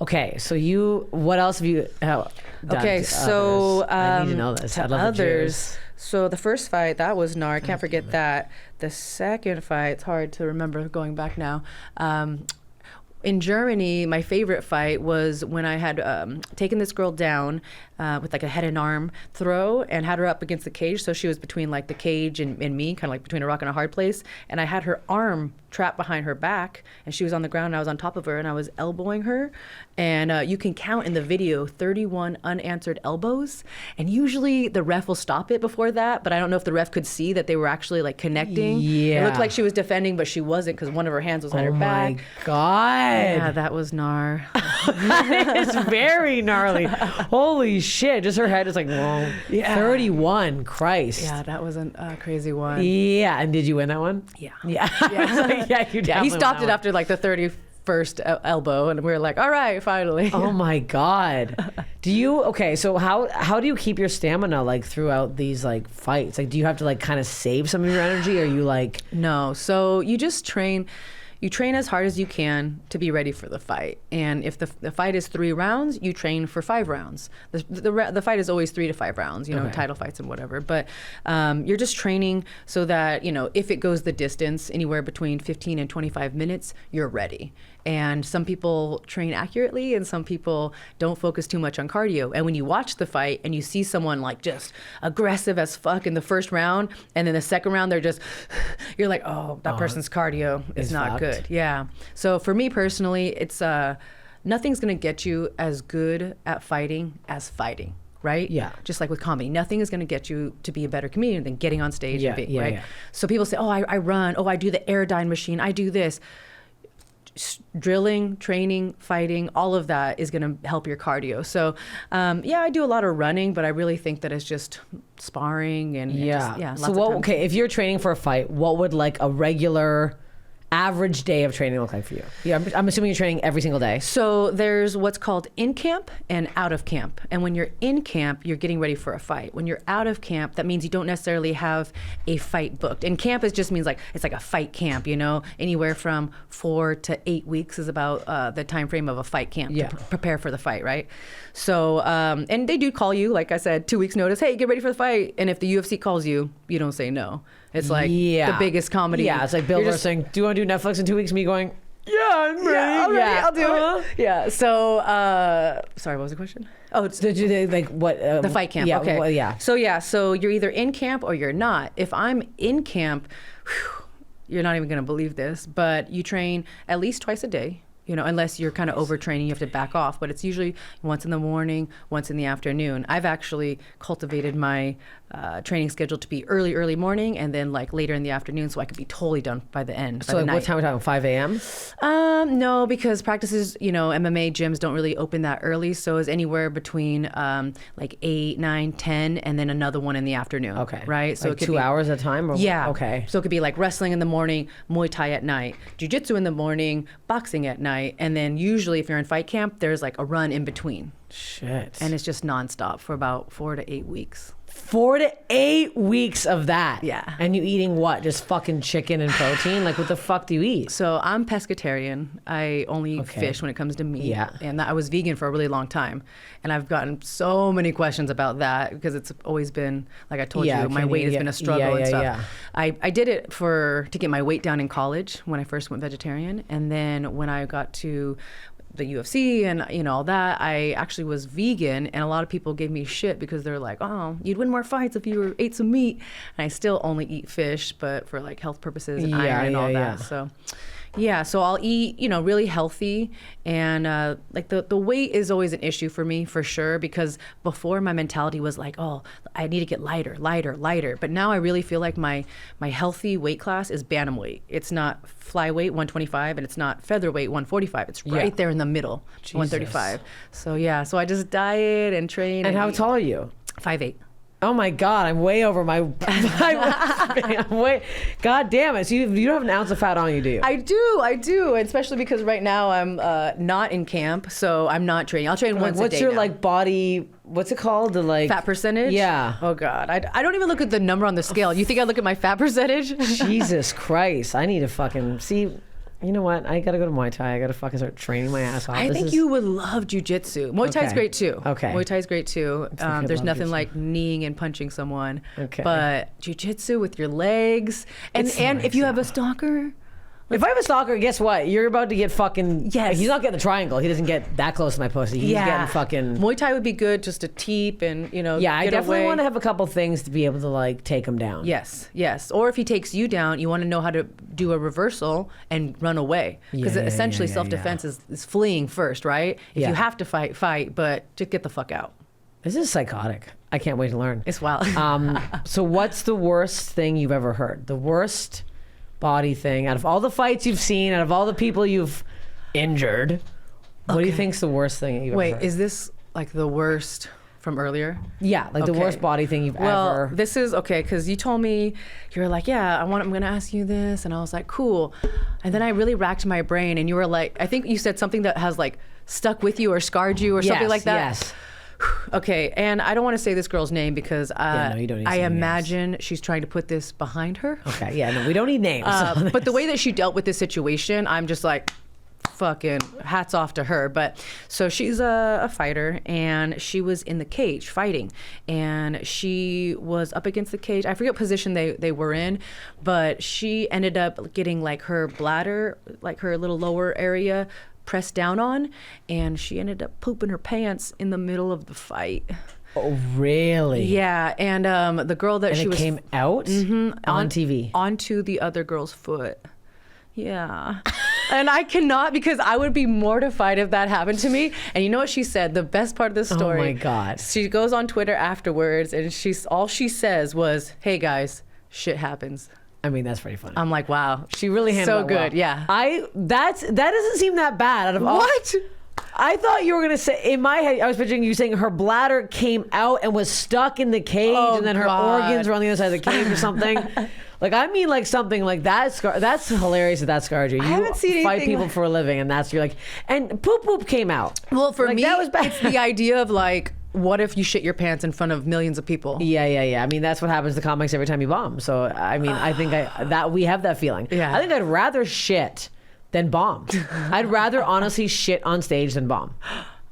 Okay, so what else have you done? Okay, so I need to know this. I'd love others. So the first fight, that was Nar. I can't forget that. The second fight, it's hard to remember going back now. In Germany, my favorite fight was when I had taken this girl down with like a head and arm throw and had her up against the cage. So she was between like the cage and me, kind of like between a rock and a hard place. And I had her arm trapped behind her back, and she was on the ground, and I was on top of her, and I was elbowing her. And you can count in the video 31 unanswered elbows. And usually the ref will stop it before that, but I don't know if the ref could see that they were actually like connecting. Yeah. It looked like she was defending, but she wasn't, because one of her hands was on her back. Oh my God. Yeah, that was gnar. It's very gnarly. Holy shit. Just her head is like, whoa. Yeah. 31. Christ. Yeah, that was a crazy one. Yeah. And did you win that one? Yeah. Yeah. He stopped it after like the 31st elbow, and we were like, all right, finally. Oh my God. So how do you keep your stamina like throughout these like fights? Like, do you have to like kind of save some of your energy, or are you like... No. So you just train. You train as hard as you can to be ready for the fight. And if the fight is 3 rounds, you train for 5 rounds. The fight is always 3 to 5 rounds, title fights and whatever. But you're just training so that, if it goes the distance, anywhere between 15 and 25 minutes, you're ready. And some people train accurately, and some people don't focus too much on cardio. And when you watch the fight and you see someone like just aggressive as fuck in the first round, and then the second round you're like, oh, that person's cardio is not good. Yeah. So for me personally, it's nothing's gonna get you as good at fighting as fighting. Right? Yeah. Just like with comedy, nothing is going to get you to be a better comedian than getting on stage and being, right? Yeah. So people say, oh, I run, oh, I do the Airdyne machine, I do this. Drilling, training, fighting, all of that is going to help your cardio. So, I do a lot of running, but I really think that it's just sparring and So if you're training for a fight, what would like a regular average day of training look like for you? Yeah, I'm assuming you're training every single day. So there's what's called in camp and out of camp. And when you're in camp, you're getting ready for a fight. When you're out of camp, that means you don't necessarily have a fight booked. And camp just means like it's like a fight camp, anywhere from 4 to 8 weeks is about the time frame of a fight camp to prepare for the fight, right? So and they do call you, like I said, 2 weeks notice. Hey, get ready for the fight. And if the UFC calls you, you don't say no. It's like the biggest comedy. Yeah, it's like Bill Burr saying, do you want to do Netflix in 2 weeks? Me going, yeah, I'm ready. Yeah, I'm ready. I'll do it. Yeah. So, sorry, what was the question? Oh, it's the fight camp. Yeah, okay. Well, yeah. So you're either in camp or you're not. If I'm in camp, you're not even going to believe this, but you train at least twice a day. Unless you're kind of overtraining, you have to back off. But it's usually once in the morning, once in the afternoon. I've actually cultivated my training schedule to be early morning, and then like later in the afternoon, so I could be totally done by the end. So like what time are we talking? 5 a.m.? No, because practices, MMA gyms don't really open that early. So it's anywhere between like 8, 9, 10, and then another one in the afternoon. Okay. Right? So like it could 2 hours at a time? Or, yeah. Okay. So it could be like wrestling in the morning, Muay Thai at night, jiu-jitsu in the morning, boxing at night, and then usually if you're in fight camp, there's like a run in between. Shit. And it's just nonstop for about 4 to 8 weeks. 4 to 8 weeks of that. Yeah. And you eating what? Just fucking chicken and protein? Like, what the fuck do you eat? So I'm pescatarian. I only eat fish when it comes to meat. Yeah. And I was vegan for a really long time. And I've gotten so many questions about that because it's always been, like I told you, my weight has been a struggle and stuff. Yeah. I did it to get my weight down in college when I first went vegetarian. And then when I got to the UFC and all that, I actually was vegan, and a lot of people gave me shit because they're like, oh, you'd win more fights if you ate some meat. And I still only eat fish, but for like health purposes and iron and all that. So so I'll eat, really healthy, and like the weight is always an issue for me for sure, because before my mentality was like, oh, I need to get lighter, but now I really feel like my healthy weight class is bantamweight. It's not flyweight 125, and it's not featherweight 145. It's right there in the middle, Jesus. 135. So I just diet and train. And how tall are you? 5'8". Oh my God, I'm way over my. God damn it! So you don't have an ounce of fat on you, do you? I do, especially because right now I'm not in camp, so I'm not training. I'll train once a day. What's your now. body? What's it called? The fat percentage? Yeah. Oh God, I don't even look at the number on the scale. You think I look at my fat percentage? Jesus Christ! I need to fucking see. You know what? I gotta go to Muay Thai. I gotta fucking start training my ass off. I think you would love jujitsu. Muay Thai is great too. Okay. Muay Thai is great too. There's nothing like kneeing and punching someone. Okay. But jujitsu with your legs, and if you have a stalker. If I have a stalker, guess what? You're about to get fucking. Yes. He's not getting the triangle. He doesn't get that close to my pussy. He's getting fucking. Muay Thai would be good just to teep and Yeah, I definitely want to have a couple things to be able to like take him down. Yes. Or if he takes you down, you want to know how to do a reversal and run away, because essentially self-defense is fleeing first, right? If you have to fight, but just get the fuck out. This is psychotic. I can't wait to learn. It's wild. So what's the worst thing you've ever heard? The worst body thing out of all the fights you've seen, out of all the people you've injured, what do you think's the worst thing you've ever heard? Is this like the worst from earlier? Yeah, like the worst body thing you've ever. Well, this is okay, because you told me, you were like, yeah, I'm gonna ask you this, and I was like, cool. And then I really racked my brain, and you were like, I think you said something that has like stuck with you or scarred you or something like that. Yes. Okay, and I don't want to say this girl's name because you don't need to I say imagine she's trying to put this behind her. Okay, yeah, no, we don't need names. But the way that she dealt with this situation, I'm just like, fucking hats off to her. But so she's a fighter, and she was in the cage fighting, and she was up against the cage. I forget what position they were in, but she ended up getting like her bladder, like her little lower area, pressed down on, and she ended up pooping her pants in the middle of the fight. Oh, really? Yeah, and the girl that she was came out on TV onto the other girl's foot. Yeah. And I cannot, because I would be mortified if that happened to me. And you know what she said? The best part of this story. Oh my God. She goes on Twitter afterwards, and all she says was, "Hey guys, shit happens." I mean, that's pretty funny. I'm like, wow. She really handled so it well. good. Yeah. That doesn't seem that bad out of all. What? I thought you were going to say, in my head, I was picturing you saying her bladder came out and was stuck in the cage, and then her organs were on the other side of the cage or something. Like, I mean, like something like that. That's hilarious that scarred you. I haven't seen fight anything people for a living, and you're like, and poop came out. Well, for me, that was bad. It's the idea of like, what if you shit your pants in front of millions of people? Yeah. I mean, that's what happens to comics every time you bomb. So, I mean, I think that we have that feeling. Yeah. I think I'd rather shit than bomb. I'd rather honestly shit on stage than bomb.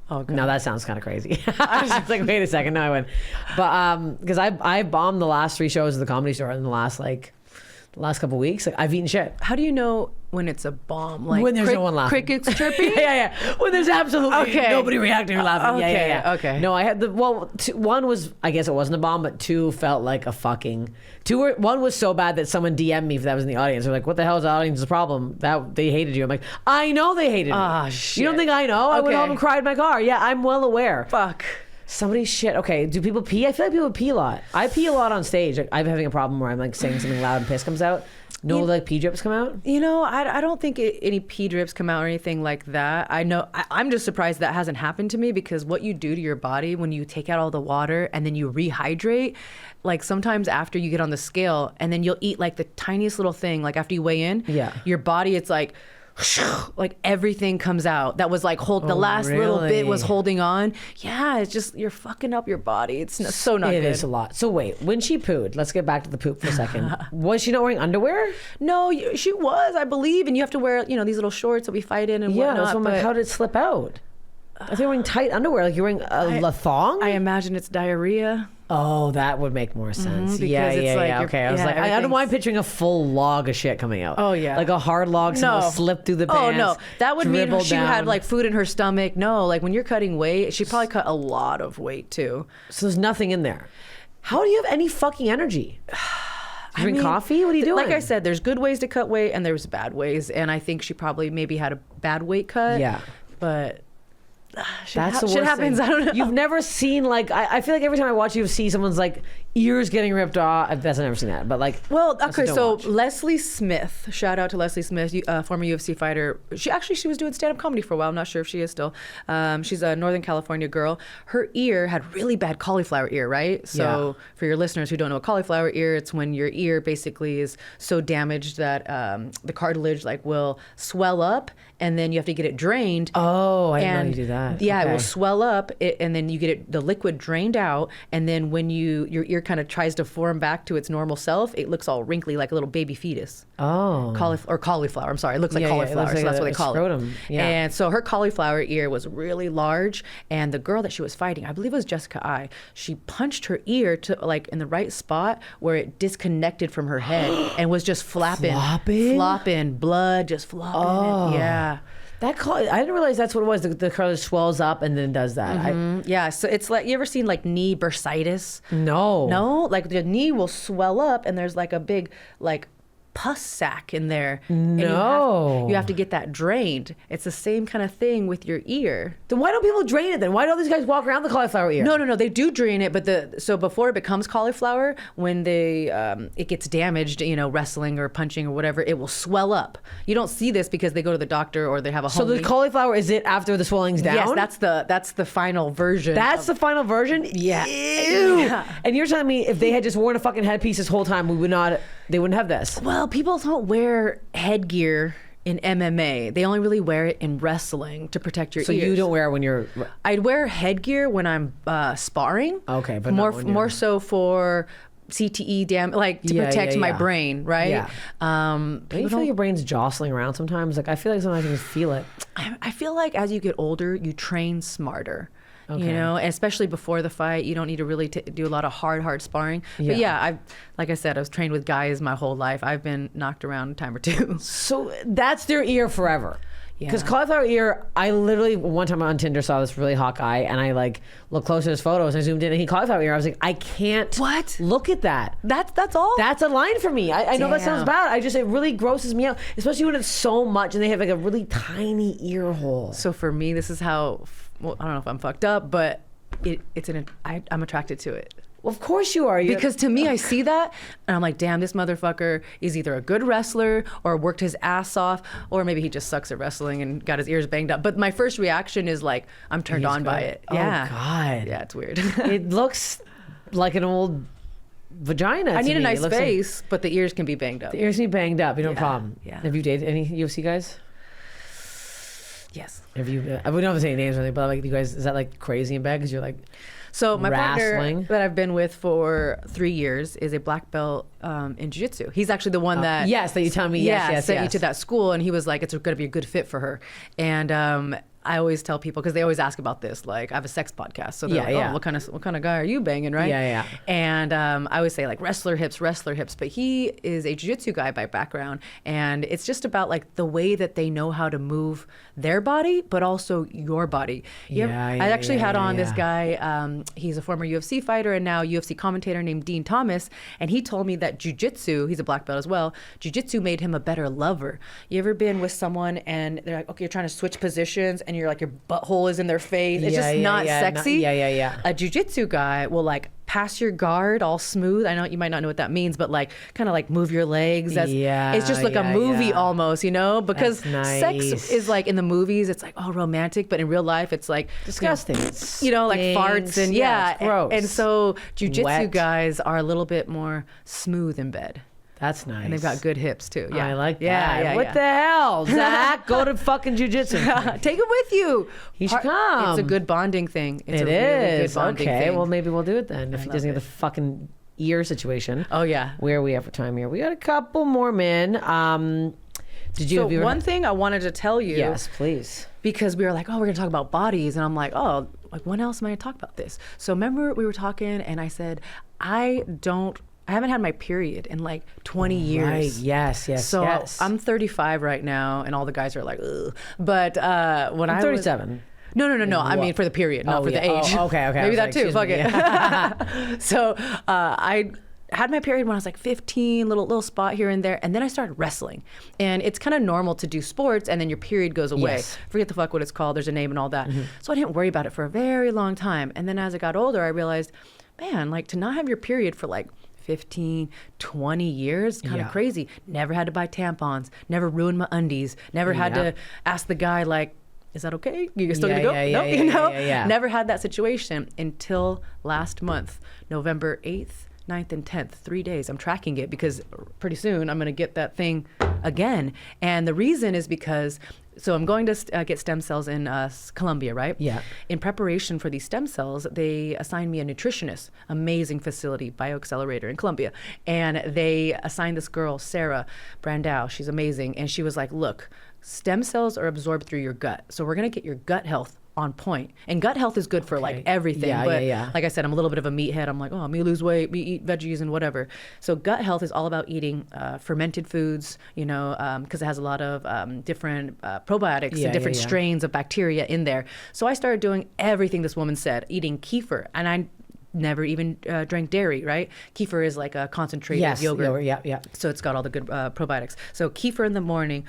Oh, God. No, that sounds kind of crazy. I was just like, wait a second. No, I wouldn't. But because I bombed the last 3 shows of the Comedy Store in the last couple weeks. Like, I've eaten shit. How do you know when it's a bomb? Like when there's no one laughing. Crickets chirping? yeah. When there's absolutely nobody reacting or laughing. Yeah. Okay. No, I had one was, I guess it wasn't a bomb, but 2 felt like a fucking. 1 was so bad that someone DM'd me if that was in the audience. They're like, what the hell is the audience's problem? That they hated you. I'm like, I know they hated me. Ah, shit. You don't think I know? I went home and cried in my car. Yeah, I'm well aware. Fuck. Somebody's shit. Okay, do people pee? I feel like people pee a lot. I pee a lot on stage. I'm having a problem where I'm like saying something loud and piss comes out. No, like pee drips come out? I don't think any pee drips come out or anything like that. I know, I'm just surprised that hasn't happened to me, because what you do to your body when you take out all the water and then you rehydrate, like sometimes after you get on the scale and then you'll eat like the tiniest little thing, like after you weigh in, your body, it's like, like everything comes out that was like the last little bit was holding on. Yeah, it's just you're fucking up your body. It's so not good. It is a lot. So wait, when she pooed, let's get back to the poop for a second. Was she not wearing underwear? No, she was, I believe, and you have to wear these little shorts that we fight in and whatnot. That's what I'm like, how did it slip out? I think you're wearing tight underwear, like you're wearing a thong. I imagine it's diarrhea. Oh, that would make more sense. Yeah. Okay, I was like, I don't mind picturing a full log of shit coming out. Oh yeah, like a hard log, somehow slipped through the pants. Oh no, that would mean she down. had like food in her stomach. No, like when you're cutting weight, she probably cut a lot of weight too. So there's nothing in there. How do you have any fucking energy? Drink coffee? What are you doing? Like I said, there's good ways to cut weight and there's bad ways, and I think she probably maybe had a bad weight cut. Yeah, but. That's the worst shit happens. thing. I don't know. You've never seen like I feel like every time I watch UFC, someone's like ears getting ripped off. I've never seen that, but like okay. So Leslie Smith, shout out to Leslie Smith, former UFC fighter. She was doing stand-up comedy for a while. I'm not sure if she is still. She's a Northern California girl. Her ear had really bad cauliflower ear, right? So for your listeners who don't know a cauliflower ear, it's when your ear basically is so damaged that the cartilage like will swell up, and then you have to get it drained. Oh, I didn't know you do that. Yeah, okay. It will swell up, and then you get the liquid drained out, and then when your ear kind of tries to form back to its normal self, it looks all wrinkly like a little baby fetus. Oh. Cauliflower. I'm sorry, it looks like cauliflower, so that's what they call it. Yeah. And so her cauliflower ear was really large, and the girl that she was fighting, I believe it was Jessica I, she punched her ear to like in the right spot where it disconnected from her head and was just flopping, blood just flopping. Oh. Yeah. I didn't realize that's what it was. The cartilage swells up and then does that. Mm-hmm. Yeah, so it's like, you ever seen like knee bursitis? No. Like the knee will swell up and there's like a big like pus sac in there. No. And you have to get that drained. It's the same kind of thing with your ear. Then why don't people drain it then? Why do all these guys walk around the cauliflower ear? No, they do drain it, but so before it becomes cauliflower, when it gets damaged, wrestling or punching or whatever, it will swell up. You don't see this because they go to the doctor or they have a home. So the cauliflower is it after the swelling's down? Yes, that's the final version. That's the final version? Yeah. Ew. Yeah. And you're telling me if they had just worn a fucking headpiece this whole time, they wouldn't have this? Well, people don't wear headgear in MMA. They only really wear it in wrestling to protect your ears. So you don't wear it when you're... I'd wear headgear when I'm sparring. Okay, but more so for CTE to protect my brain, right? Yeah. Don't you feel like your brain's jostling around sometimes? Like I feel like sometimes I can feel it. I feel like as you get older, you train smarter. Okay. And especially before the fight, you don't need to really do a lot of hard sparring. But yeah, like I said, I was trained with guys my whole life. I've been knocked around a time or two. So that's their ear forever. Yeah. Because cauliflower ear, I literally one time on Tinder saw this really hot guy, and I like looked close at his photos and I zoomed in, and he cauliflower ear. I was like, I can't. What? Look at that. That's all. That's a line for me. I know that sounds bad. It really grosses me out, especially when it's so much and they have like a really tiny ear hole. So for me, this is how. Well, I don't know if I'm fucked up, but I'm attracted to it. Well, of course you are. Because to me, I see that and I'm like, damn, this motherfucker is either a good wrestler or worked his ass off, or maybe he just sucks at wrestling and got his ears banged up. But my first reaction is like, I'm turned on by it. Yeah. Oh, God. Yeah, it's weird. It looks like an old vagina. I need a nice face, but the ears can be banged up. The ears can be banged up. No problem. Yeah. Have you dated any UFC guys? Yes. Have you? I wouldn't have to say names or anything, but like you guys, is that like crazy in bed? Because you're like, so my wrestling. partner that I've been with for 3 years is a black belt in jiu-jitsu. He's actually the one that that you tell me. Yes, sent you to that school, and he was like, it's going to be a good fit for her. And I always tell people, because they always ask about this, like I have a sex podcast, so they're like, oh, what kind of guy are you banging, right? Yeah. And I always say like wrestler hips, but he is a jiu-jitsu guy by background, and it's just about like the way that they know how to move their body, but also your body. I actually had on this guy, he's a former UFC fighter and now UFC commentator named Dean Thomas, and he told me that jiu-jitsu, he's a black belt as well, jiu-jitsu made him a better lover. You ever been with someone and they're like, okay, you're trying to switch positions, and you're like, your butthole is in their face. It's just not sexy. A jiu-jitsu guy will like pass your guard all smooth. I know you might not know what that means, but like kind of like move your legs. It's just like a movie almost, because sex is like in the movies, it's like, oh, romantic, but in real life, it's like disgusting. Like farts and it's gross. And so jiu-jitsu guys are a little bit more smooth in bed. That's nice. And they've got good hips too. Yeah, I like that. Yeah, what the hell, Zach? Go to fucking jujitsu. Take it with you. He should come. It's a good bonding thing. It's It a really is. good bonding Okay, thing. well maybe we'll do it then. If he love doesn't get it. the fucking ear situation. Oh yeah. Where are we at for time here? We got a couple more men. Did you? So have you ever- one thing I wanted to tell you. Yes, please. Because we were like, oh, we're gonna talk about bodies, and I'm like, oh, like when else am I gonna talk about this? So remember we were talking, and I said, I haven't had my period in like 20 years. Right. Yes. So yes. I'm 35 right now, and all the guys are like, ugh. But when I'm 37. No. I mean for the period, not for the age. Oh, okay. Maybe I that was too. like, Fuck excuse me. it. So I had my period when I was like 15, little spot here and there, and then I started wrestling. And it's kind of normal to do sports, and then your period goes away. Yes. Forget the fuck what it's called. There's a name and all that. So I didn't worry about it for a very long time. And then as I got older, I realized, man, like to not have your period for like 15, 20 years, kind of Yeah. crazy. Never had to buy tampons, never ruined my undies, never had to ask the guy like, is that okay? You still gonna go? Nope, you know? Never had that situation until last month, November 8th, 9th, and 10th, 3 days. I'm tracking it because pretty soon I'm gonna get that thing again. And the reason is because, so I'm going to get stem cells in Colombia, right? Yeah. In preparation for these stem cells, they assigned me a nutritionist, amazing facility, BioAccelerator in Colombia. And they assigned this girl, Sarah Brandau. She's amazing. And she was like, look, stem cells are absorbed through your gut. So we're going to get your gut health on point. And gut health is good for like everything. Yeah, but yeah. like I said, I'm a little bit of a meathead. I'm like, oh, me lose weight, me eat veggies and whatever. So gut health is all about eating fermented foods, you know, because it has a lot of different probiotics and different strains of bacteria in there. So I started doing everything this woman said, eating kefir. And I never even drank dairy, right? Kefir is like a concentrated yogurt. Yeah. So it's got all the good probiotics. So kefir in the morning,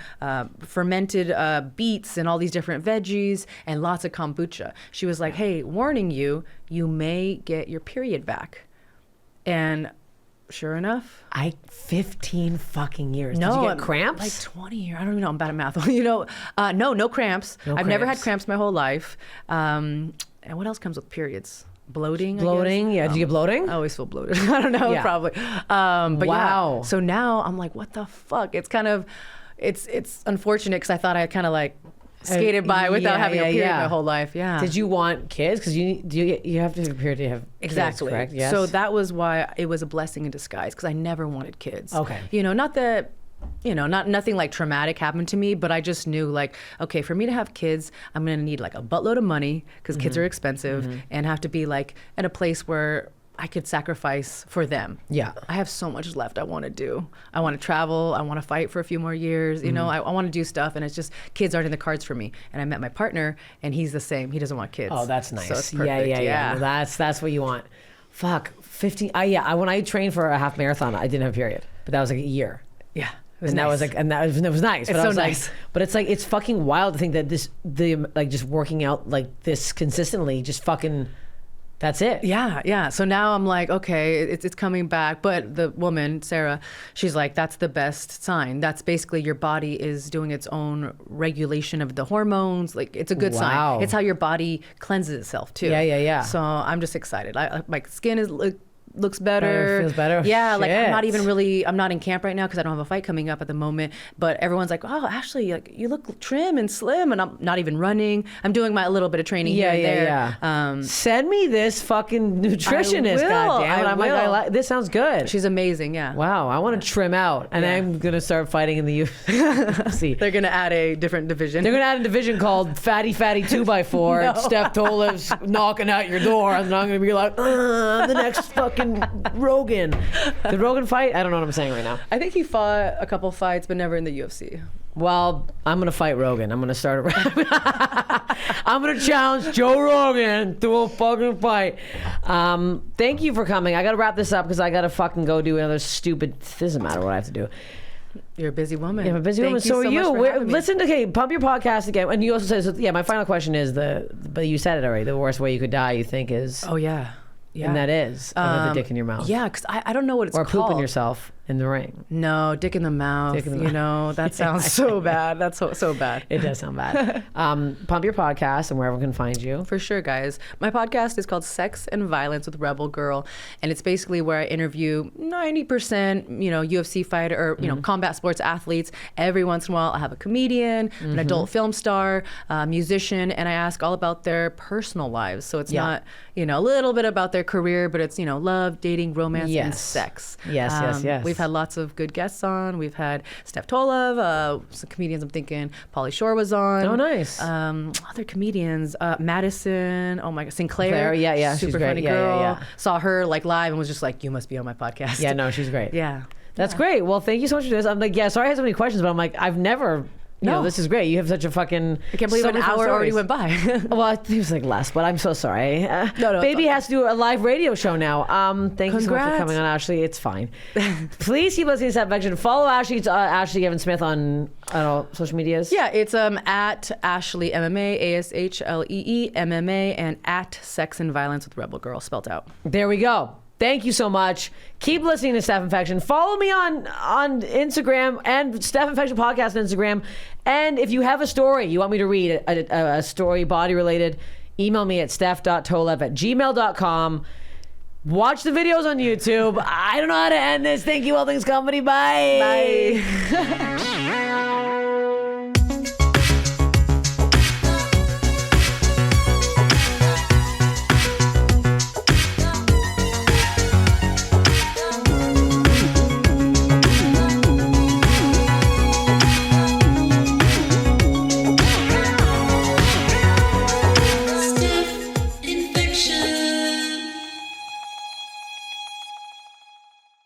fermented beets and all these different veggies, and lots of kombucha. She was like, hey, warning you, you may get your period back. And sure enough. 15 fucking years. No, Did you get cramps? Like 20 years. I don't even know. I'm bad at math. You know, no cramps. I've never had cramps my whole life. And what else comes with periods? Bloating, yeah. Did you get bloating? I always feel bloated. I don't know, probably. But wow. Yeah. So now I'm like, what the fuck? It's kind of, it's unfortunate because I thought I kind of like skated by without having a period my whole life. Yeah. Did you want kids? Because you have to have a period to have exactly. kids, correct? Yes. So that was why it was a blessing in disguise because I never wanted kids. Okay. You know, not that. You know, nothing like traumatic happened to me, but I just knew like, okay, for me to have kids, I'm going to need like a buttload of money because kids are expensive and have to be like at a place where I could sacrifice for them. Yeah. I have so much left I want to do. I want to travel. I want to fight for a few more years. You know, I want to do stuff, and it's just kids aren't in the cards for me. And I met my partner, and he's the same. He doesn't want kids. Oh, that's nice. So it's perfect. Yeah. Well, that's what you want. Fuck, 15. When I trained for a half marathon, I didn't have a period, but that was like a year. Yeah. And that was like, and that was nice. It's but I so was nice. Like, but it's like, it's fucking wild to think that just working out like this consistently, just fucking, that's it. Yeah. So now I'm like, okay, it's coming back. But the woman, Sarah, she's like, that's the best sign. That's basically your body is doing its own regulation of the hormones. Like, it's a good sign. It's how your body cleanses itself too. Yeah. So I'm just excited. My skin looks better. Feels better. Yeah, Shit. like I'm not in camp right now because I don't have a fight coming up at the moment. But everyone's like, oh, Ashlee, like you look trim and slim, and I'm not even running. I'm doing my little bit of training here and there. Yeah. Send me this fucking nutritionist, goddamn. I'm like, this sounds good. She's amazing, yeah. Wow, I want to trim out, and I'm gonna start fighting in the UFC. They're gonna add a different division. They're gonna add a division called Fatty 2x4. No. And Steph Tolev's knocking at your door, and I'm gonna be like, I'm the next fucking Rogan. The Rogan fight? I don't know what I'm saying right now. I think he fought a couple fights, but never in the UFC. Well, I'm gonna fight Rogan. I'm gonna start I'm gonna challenge Joe Rogan to a fucking fight. Thank you for coming. I gotta wrap this up because I gotta fucking go do another stupid. It doesn't matter what I have to do. You're a busy woman. Yeah, I'm a busy woman. So are you. Listen to Pump Your Podcast again. And you also said, so, my final question is but you said it already. The worst way you could die, you think, is. Oh yeah. Yeah. And that is the dick in your mouth. Yeah, because I don't know what it's called. Or pooping yourself. in the ring? No, dick in the mouth. You know, that sounds so bad. That's so bad. It does sound bad. Pump your podcast and where everyone can find you. For sure, guys. My podcast is called Sex and Violence with Rebel Girl, and it's basically where I interview 90%, you know, UFC fighter or you know, combat sports athletes. Every once in a while, I have a comedian, an adult film star, musician, and I ask all about their personal lives. So it's not, you know, a little bit about their career, but it's, you know, love, dating, romance, and sex. Yes. We've had lots of good guests on. We've had Steph Tolev, some comedians I'm thinking. Pauly Shore was on. Oh, nice. Other comedians, Madison. Oh my God, Sinclair. Yeah, super she's great. funny girl. Yeah. Saw her like live and was just like, you must be on my podcast. Yeah, no, she's great. Yeah. That's great. Well, thank you so much for this. I'm like, sorry I had so many questions, but I'm like, I've never. You know, this is great. You have such a fucking. I can't believe an hour already went by. Well, it was like less, but I'm so sorry. No, Baby has to do a live radio show now. Thank you so much for coming on, Ashlee. It's fine. Please keep listening to Steph Infection. Follow Ashlee. It's Ashlee Evan Smith on all social medias. Yeah, it's at Ashlee MMA, ASHLEE MMA, and at Sex and Violence with Rebel Girl, spelled out. There we go. Thank you so much. Keep listening to Steph Infection. Follow me on Instagram and Steph Infection Podcast on Instagram. And if you have a story you want me to read, a story body related, email me at steph.tolev@gmail.com. Watch the videos on YouTube. I don't know how to end this. Thank you, All Things Comedy. Bye. Bye.